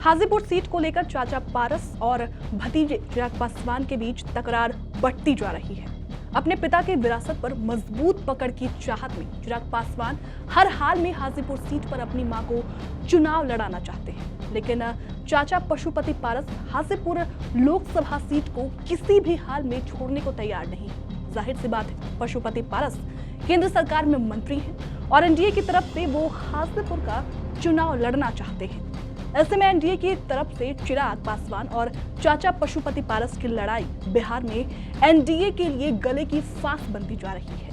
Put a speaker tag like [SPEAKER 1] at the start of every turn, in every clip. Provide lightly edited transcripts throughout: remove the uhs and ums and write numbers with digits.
[SPEAKER 1] Hajipur seat को लेकर चाचा पारस और भतीजे चिराग पासवान के बीच तकरार बढ़ती जा रही है। अपने पिता की विरासत पर मजबूत पकड़ की चाहत में चिराग पासवान हर हाल में हाजीपुर सीट पर अपनी मां को चुनाव लड़ाना चाहते हैं, लेकिन चाचा पशुपति पारस हाजीपुर लोकसभा सीट को किसी भी हाल में छोड़ने को तैयार नहीं है। जाहिर सी बात है, पशुपति पारस केंद्र सरकार में मंत्री हैं और एनडीए की तरफ से वो हाजीपुर का चुनाव लड़ना चाहते हैं। ऐसे में एनडीए की तरफ से चिराग पासवान और चाचा पशुपति पारस की लड़ाई बिहार में एनडीए के लिए गले की फांस बनती जा रही है।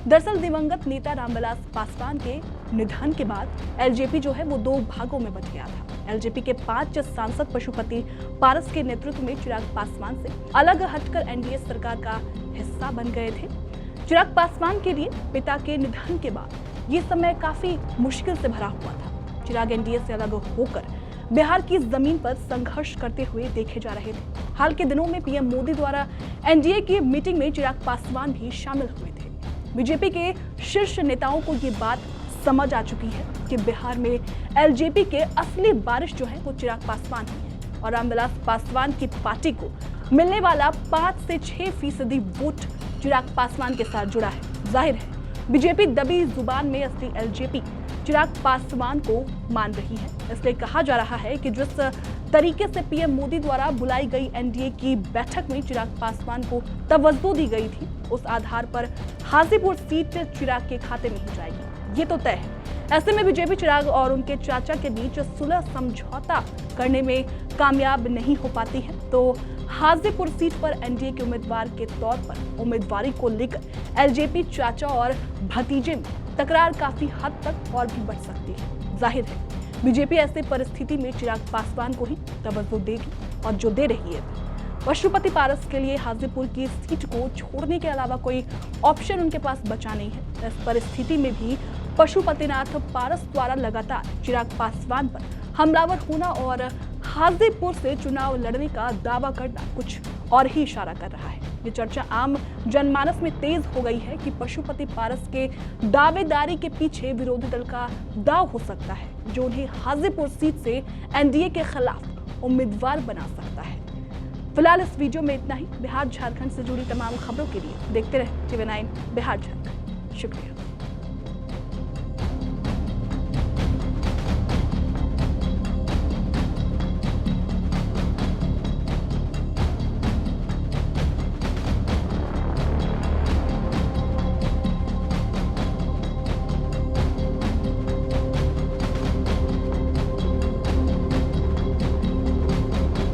[SPEAKER 1] दरअसल दिवंगत नेता रामविलास पासवान के निधन के बाद एलजेपी जो है वो दो भागों में बंट गया था। एलजेपी के 5 सांसद पशुपति पारस के नेतृत्व में चिराग पासवान से अलग हटकर एनडीए सरकार का हिस्सा बन गए थे। चिराग पासवान के लिए पिता के निधन के बाद ये समय काफी मुश्किल से भरा हुआ था। चिराग एनडीए से अलग होकर बिहार की जमीन पर संघर्ष करते हुए देखे जा रहे थे। हाल के दिनों में पीएम मोदी द्वारा एनडीए की मीटिंग में चिराग पासवान भी शामिल हुए थे। बीजेपी के शीर्ष नेताओं को ये बात समझ आ चुकी है कि बिहार में एलजेपी के असली वारिस जो है वो चिराग पासवान ही है और रामविलास पासवान की पार्टी को मिलने वाला 5 से 6% वोट चिराग पासवान के साथ जुड़ा है। जाहिर है बीजेपी दबी जुबान में असली एलजेपी चिराग पासवान को मान रही है। इसलिए कहा जा रहा है कि जिस तरीके से पीएम मोदी द्वारा बुलाई गई एनडीए की बैठक में चिराग पासवान को तवज्जो दी गई थी, उस आधार पर हाजीपुर सीट चिराग के खाते में ही जाएगी, ये तो तय है। ऐसे में बीजेपी चिराग और उनके चाचा के बीच सुलह समझौता करने में कामयाब नहीं हो पाती है, तो हाजीपुर सीट पर एनडीए के उम्मीदवार के तौर पर उम्मीदवारी को लेकर एलजेपी चाचा और भतीजे में तकरार काफी हद तक और भी बढ़ सकती है। जाहिर है बीजेपी ऐसे परिस्थिति में चिराग पासवान को ही तवज्जो देगी और जो दे रही है। पशुपति पारस के लिए हाजीपुर की सीट को छोड़ने के अलावा कोई ऑप्शन उनके पास बचा नहीं है। इस परिस्थिति में भी पशुपतिनाथ पारस द्वारा लगातार चिराग पासवान पर हमलावर होना और हाजीपुर से चुनाव लड़ने का दावा करना कुछ और ही इशारा कर रहा है। ये चर्चा आम जनमानस में तेज हो गई है कि पशुपति पारस के दावेदारी के पीछे विरोधी दल का दांव हो सकता है, जो उन्हें हाजीपुर सीट से एनडीए के खिलाफ उम्मीदवार बना सकता है। फिलहाल इस वीडियो में इतना ही। बिहार झारखंड से जुड़ी तमाम खबरों के लिए देखते रहे TV9 बिहार झारखंड। शुक्रिया।